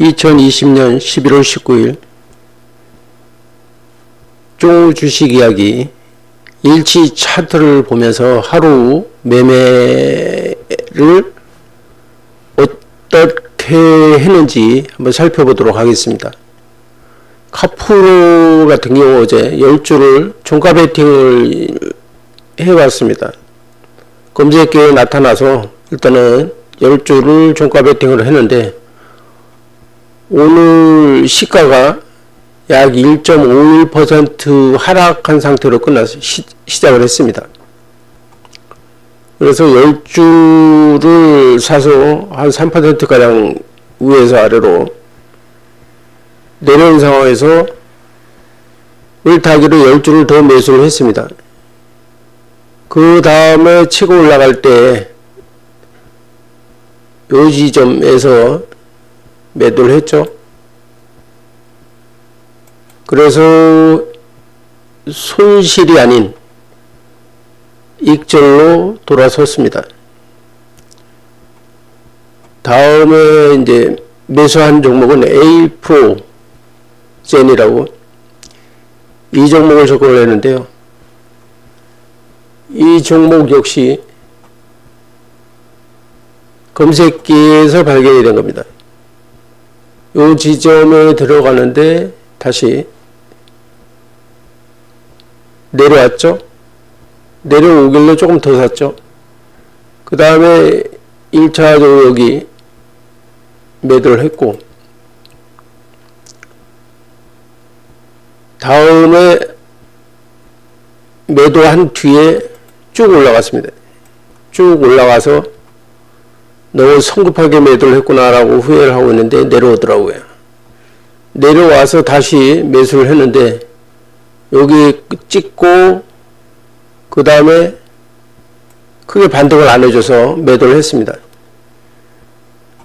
(2020년 11월 19일) 쫑우 주식 이야기. 일치 차트를 보면서 하루 매매를 어떻게 했는지 한번 살펴보도록 하겠습니다. 카프로 같은 경우 어제 10주를 종가 베팅을 해봤습니다. 검색기에 나타나서 일단은 10주를 종가 베팅을 했는데, 오늘 시가가 약 1.51% 하락한 상태로 끝나서 시작을 했습니다. 그래서 10주를 사서 한 3%가량 위에서 아래로 내려온 상황에서 을타기로 10주를 더 매수를 했습니다. 그 다음에 치고 올라갈 때 이 지점에서 매도를 했죠. 그래서 손실이 아닌 익절로 돌아섰습니다. 다음에 이제 매수한 종목은 A-Pro 젠이라고 이 종목을 접근을 했는데요. 이 종목 역시 검색기에서 발견이 된 겁니다. 이 지점에 들어가는데 다시 내려왔죠. 내려오길래 조금 더 샀죠. 그 다음에 1차적으로 여기 매도를 했고, 다음에 매도한 뒤에 쭉 올라갔습니다. 쭉 올라가서 너무 성급하게 매도를 했구나라고 후회를 하고 있는데 내려오더라고요. 내려와서 다시 매수를 했는데 여기 찍고 그 다음에 크게 반등을 안 해줘서 매도를 했습니다.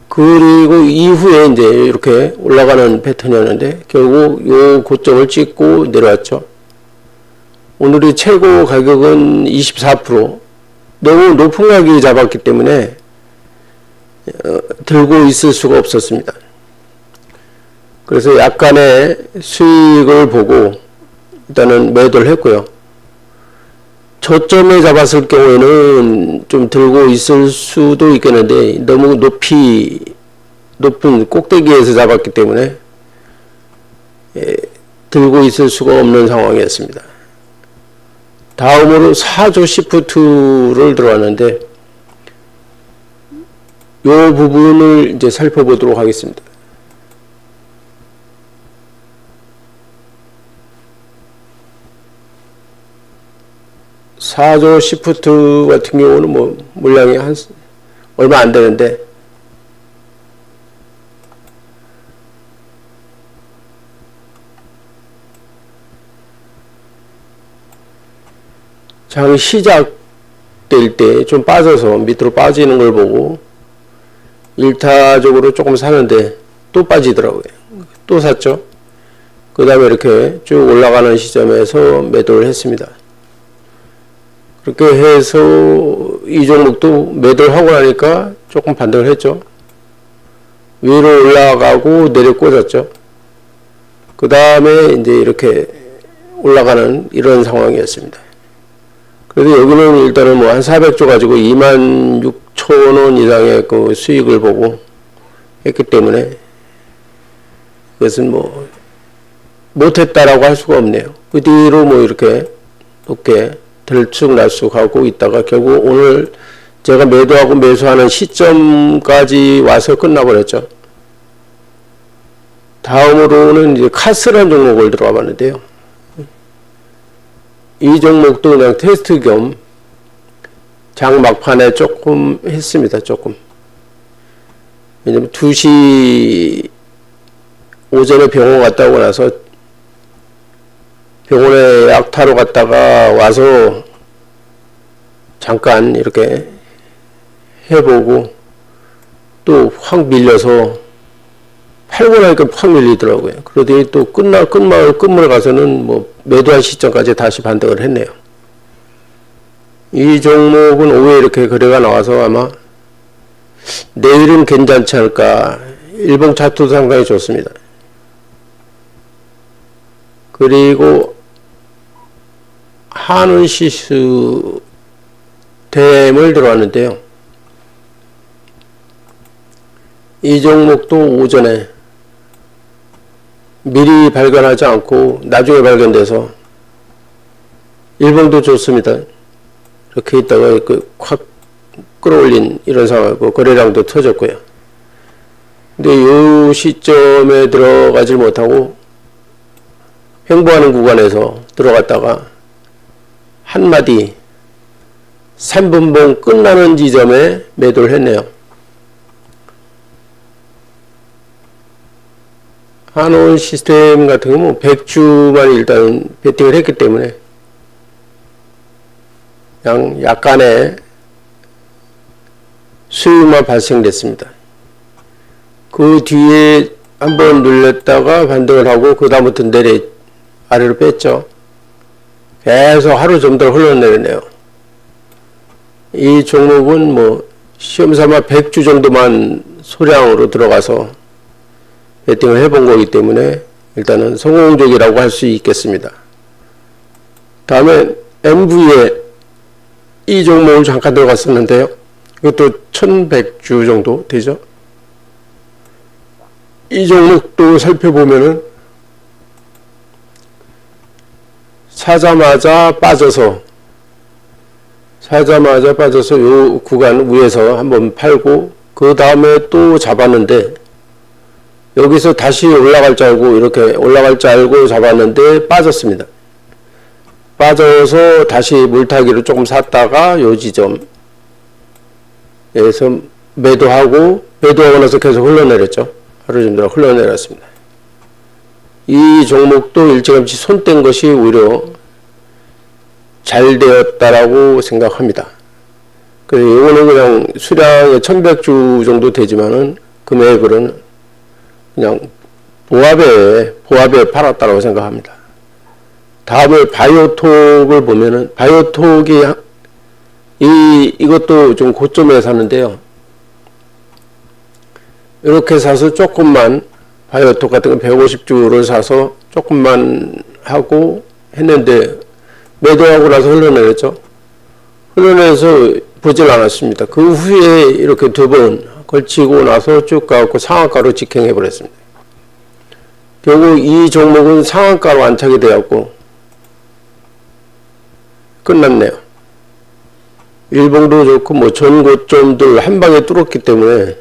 그리고 이후에 이제 이렇게 올라가는 패턴이었는데 결국 요 고점을 찍고 내려왔죠. 오늘의 최고 가격은 24%. 너무 높은 가격이 잡았기 때문에 들고 있을 수가 없었습니다. 그래서 약간의 수익을 보고 일단은 매도를 했고요. 저점에 잡았을 경우에는 좀 들고 있을 수도 있겠는데 너무 높은 꼭대기에서 잡았기 때문에 들고 있을 수가 없는 상황이었습니다. 다음으로 사조 시프트를 들어왔는데 이 부분을 이제 살펴보도록 하겠습니다. 사조 시프트 같은 경우는 뭐 물량이 얼마 안 되는데 장 시작될 때 좀 빠져서 밑으로 빠지는 걸 보고 1타적으로 조금 사는데 또 빠지더라고요. 또 샀죠. 그 다음에 이렇게 쭉 올라가는 시점에서 매도를 했습니다. 그렇게 해서 이 종목도 매도를 하고 나니까 조금 반등을 했죠. 위로 올라가고 내려 꽂았죠. 그 다음에 이제 이렇게 올라가는 이런 상황이었습니다. 그래서 여기는 일단은 뭐 한 400조 가지고 26,000원 이상의 그 수익을 보고 했기 때문에 그것은 뭐 못했다라고 할 수가 없네요. 그 뒤로 뭐 이렇게 높게 들쑥날쑥 하고 있다가 결국 오늘 제가 매도하고 매수하는 시점까지 와서 끝나버렸죠. 다음으로는 이제 카스라는 종목을 들어가 봤는데요. 이 종목도 그냥 테스트 겸 장 막판에 조금 했습니다. 조금. 왜냐면 2시 오전에 병원 갔다 오고 나서 병원에 약 타러 갔다가 와서 잠깐 이렇게 해보고 또 확 밀려서 팔고 나니까 확 밀리더라고요. 그러더니 또 끝물 가서는 뭐 매도한 시점까지 다시 반등을 했네요. 이 종목은 오후에 이렇게 거래가 나와서 아마 내일은 괜찮지 않을까. 일봉 차트도 상당히 좋습니다. 그리고 한운 시스템을 들어왔는데요. 이 종목도 오전에 미리 발견하지 않고 나중에 발견돼서 일봉도 좋습니다. 이렇게 있다가 확 끌어올린 이런 상황이고 거래량도 터졌고요. 근데 이 시점에 들어가질 못하고 횡보하는 구간에서 들어갔다가 한마디 3분봉 끝나는 지점에 매도를 했네요. 한온 시스템 같은 경우는 100주만 일단 베팅을 했기 때문에 그냥 약간의 수익만 발생됐습니다. 그 뒤에 한번 눌렸다가 반등을 하고 그 다음부터 아래로 뺐죠. 계속 하루 정도 흘러내리네요. 이 종목은 뭐 시험삼아 100주 정도만 소량으로 들어가서 베팅을 해본 거기 때문에 일단은 성공적이라고 할 수 있겠습니다. 다음에 MV에 이 종목을 잠깐 들어갔었는데요. 이것도 1100주 정도 되죠. 이 종목도 살펴보면은 사자마자 빠져서 요 구간 위에서 한번 팔고 그 다음에 또 잡았는데 여기서 다시 올라갈 줄 알고 이렇게 올라갈 줄 알고 잡았는데 빠졌습니다. 빠져서 다시 물타기로 조금 샀다가 요 지점에서 매도하고 나서 계속 흘러내렸죠. 하루 정도 흘러내렸습니다. 이 종목도 일찌감치 손뗀 것이 오히려 잘 되었다라고 생각합니다. 그래서 이거는 그냥 수량이 1100주 정도 되지만은 금액으로는 그냥 보합에 팔았다라고 생각합니다. 다음에 바이오톡을 보면은 바이오톡이 이것도 좀 고점에 샀는데요. 이렇게 사서 조금만 바이오톡 같은 거 150주를 사서 조금만 하고 했는데 매도하고 나서 흘러내렸죠. 흘러내서 보질 않았습니다. 그 후에 이렇게 두 번 걸치고 나서 쭉 가고 상한가로 직행해 버렸습니다. 결국 이 종목은 상한가로 안착이 되었고 끝났네요. 일봉도 좋고 뭐 전고점들 한 방에 뚫었기 때문에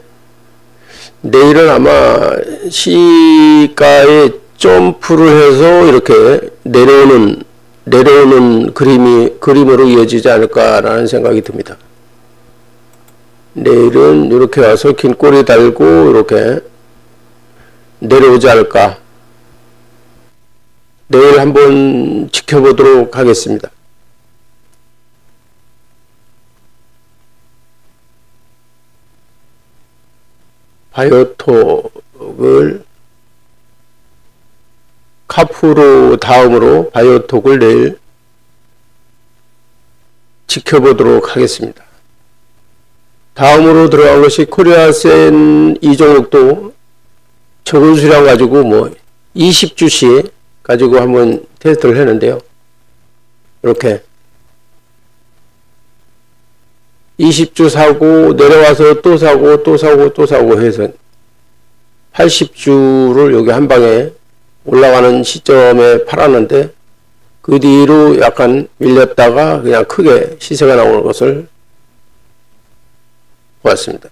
내일은 아마 시가에 점프를 해서 이렇게 내려오는 그림으로 이어지지 않을까라는 생각이 듭니다. 내일은 이렇게 와서 긴 꼬리 달고 이렇게 내려오지 않을까. 내일 한번 지켜보도록 하겠습니다. 바이오톡을 카푸로 다음으로 바이오톡을 내일 지켜보도록 하겠습니다. 다음으로 들어간 것이 코리아센 이 종목도 적은 수량 가지고 뭐 20주씩 가지고 한번 테스트를 했는데요. 이렇게 20주 사고 내려와서 또 사고 또 사고 또 사고 해서 80주를 여기 한 방에 올라가는 시점에 팔았는데 그 뒤로 약간 밀렸다가 그냥 크게 시세가 나오는 것을 보았습니다.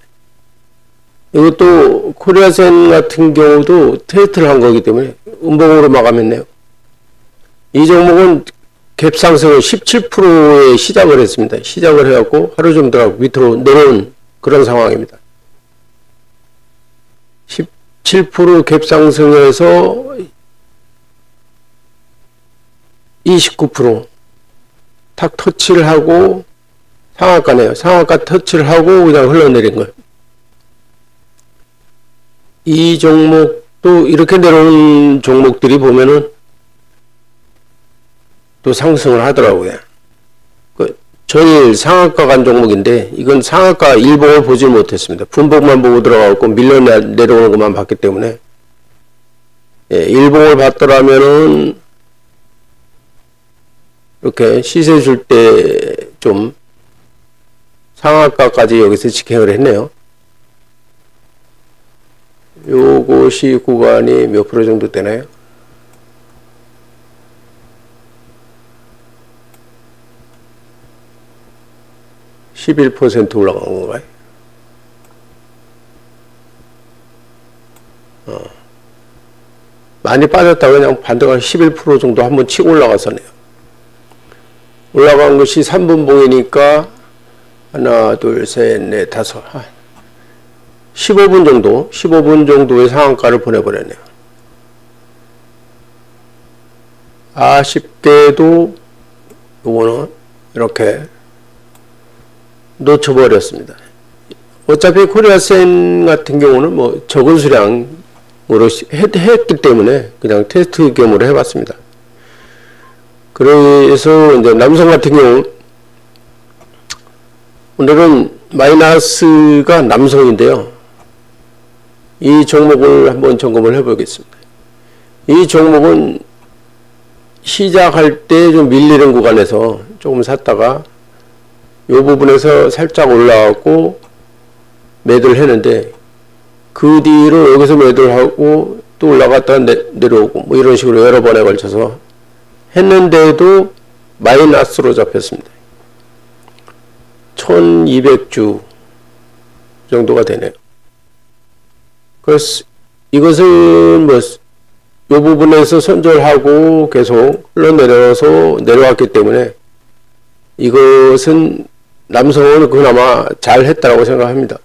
이것도 코리아센 같은 경우도 테스트를 한 거기 때문에 음봉으로 마감했네요. 이 종목은 갭상승을 17%에 시작을 했습니다. 시작을 해갖고 하루 좀 들어가고 밑으로 내려온 그런 상황입니다. 17% 갭상승에서 29% 탁 터치를 하고 상한가네요. 상한가 터치를 하고 그냥 흘러내린 거예요. 이 종목도 또 이렇게 내려오는 종목들이 보면은 또 상승을 하더라고요. 그 전일 상한가 간 종목인데 이건 상한가 일봉을 보질 못했습니다. 분봉만 보고 들어가고 밀려 내려오는 것만 봤기 때문에, 예, 일봉을 봤더라면은 이렇게 시세 줄 때 좀 상한가까지 여기서 직행을 했네요. 요것이 구간이 몇 프로 정도 되나요? 11% 올라간 건가요? 많이 빠졌다 그냥 반대가 11% 정도 한번 치고 올라갔었네요. 올라간 것이 3분봉이니까 하나, 둘, 셋, 넷, 다섯, 15분 정도, 15분 정도의 상한가를 보내버렸네요. 아쉽게도 요거는 이렇게 놓쳐버렸습니다. 어차피 코리아센 같은 경우는 뭐 적은 수량으로 했기 때문에 그냥 테스트 겸으로 해봤습니다. 그래서 이제 남성 같은 경우 오늘은 마이너스가 남성인데요. 이 종목을 한번 점검을 해보겠습니다. 이 종목은 시작할 때 좀 밀리는 구간에서 조금 샀다가 이 부분에서 살짝 올라가고 매도를 했는데 그 뒤로 여기서 매도를 하고 또 올라갔다가 내려오고 뭐 이런 식으로 여러 번에 걸쳐서 했는데도 마이너스로 잡혔습니다. 1200주 정도가 되네요. 그래서 이것은 뭐 이 부분에서 손절하고 계속 흘러내려서 내려왔기 때문에 이것은 남성은 그나마 잘 했다고 생각합니다.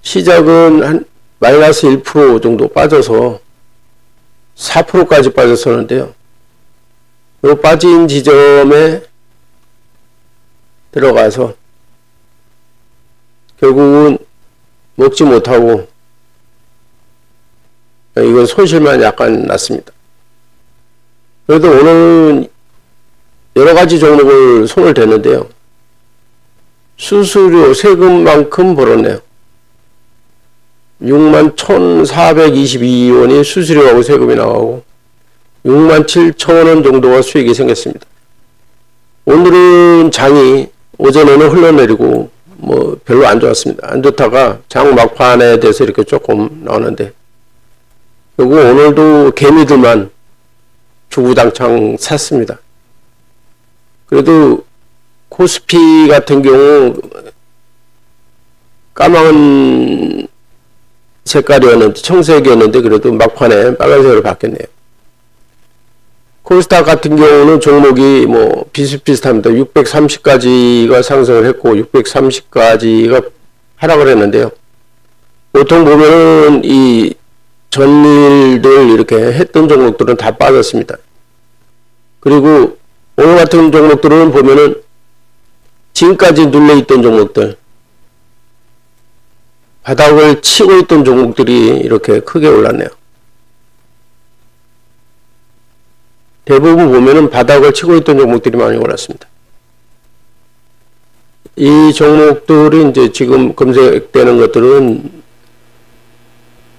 시작은 한 마이너스 1% 정도 빠져서 4%까지 빠졌었는데요. 이 빠진 지점에 들어가서 결국은 먹지 못하고 이건 손실만 약간 났습니다. 그래도 오늘은 여러 가지 종목을 손을 댔는데요. 수수료 세금만큼 벌었네요. 61,422원이 수수료하고 세금이 나가고 67,000원 정도가 수익이 생겼습니다. 오늘은 장이 오전에는 흘러내리고 뭐 별로 안 좋았습니다. 안 좋다가 장 막판에 대해서 이렇게 조금 나오는데 결국 오늘도 개미들만 주구장창 샀습니다. 그래도 코스피 같은 경우 까만 색깔이었는데 청색이었는데 그래도 막판에 빨간색으로 바뀌었네요. 코스닥 같은 경우는 종목이 뭐 비슷비슷합니다. 630까지가 상승을 했고 630까지가 하락을 했는데요. 보통 보면은 이 전일들 이렇게 했던 종목들은 다 빠졌습니다. 그리고 오늘 같은 종목들은 보면은 지금까지 눌려있던 종목들, 바닥을 치고 있던 종목들이 이렇게 크게 올랐네요. 대부분 보면은 바닥을 치고 있던 종목들이 많이 올랐습니다. 이 종목들이 이제 지금 검색되는 것들은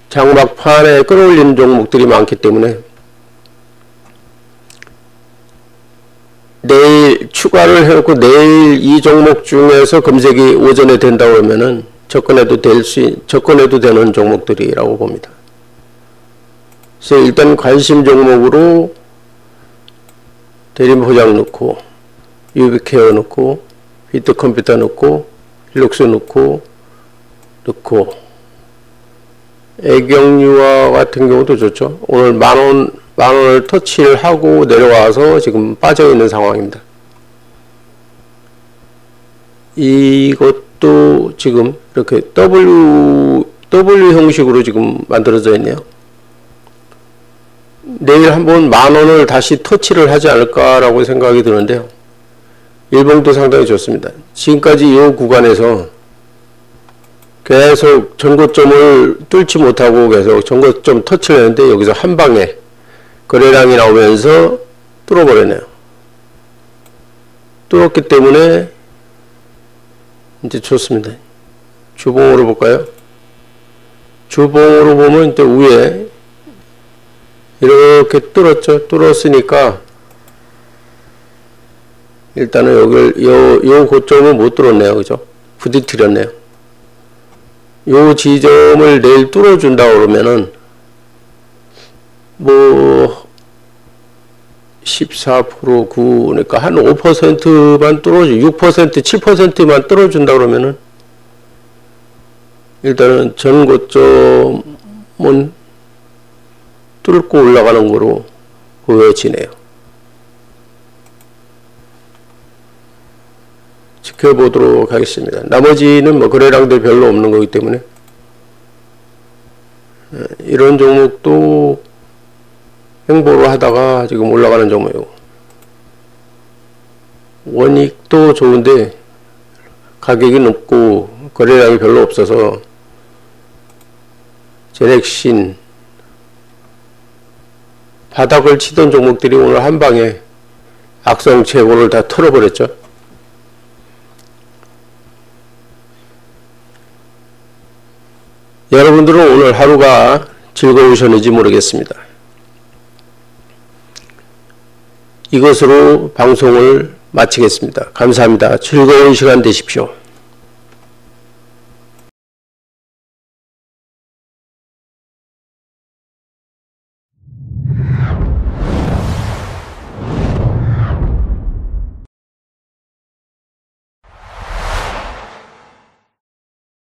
장막판에 끌어올리는 종목들이 많기 때문에 내일 추가를 해놓고 내일 이 종목 중에서 검색이 오전에 된다고 하면은 접근해도 되는 종목들이라고 봅니다. 그래서 일단 관심 종목으로 대림포장 넣고 유비케어 넣고 히트컴퓨터 넣고 힐룩스 넣고 애경유화 같은 경우도 좋죠. 오늘 만원을 터치를 하고 내려와서 지금 빠져있는 상황입니다. 이것도 지금 이렇게 W 형식으로 지금 만들어져 있네요. 내일 한번 만원을 다시 터치를 하지 않을까라고 생각이 드는데요. 일봉도 상당히 좋습니다. 지금까지 이 구간에서 계속 전고점을 뚫지 못하고 계속 전고점 터치를 했는데 여기서 한 방에 거래량이 나오면서 뚫어버리네요. 뚫었기 때문에 이제 좋습니다. 주봉으로 볼까요? 주봉으로 보면 이제 위에 이렇게 뚫었죠. 뚫었으니까 일단은 여기를 요 고점을 못 뚫었네요. 그죠? 부딪히렸네요. 요 지점을 내일 뚫어준다 그러면은 뭐 14% 9, 그러니까 한 5%만 뚫어줘, 6%, 7%만 뚫어준다 그러면은 일단은 전고점은 뚫고 올라가는 거로 보여지네요. 지켜보도록 하겠습니다. 나머지는 뭐 거래량들 별로 없는 거기 때문에 이런 종목도 횡보를 하다가 지금 올라가는 종목이고, 원익도 좋은데 가격이 높고 거래량이 별로 없어서 제넥신 바닥을 치던 종목들이 오늘 한방에 악성 재고를 다 털어버렸죠. 여러분들은 오늘 하루가 즐거우셨는지 모르겠습니다. 이것으로 방송을 마치겠습니다. 감사합니다. 즐거운 시간 되십시오.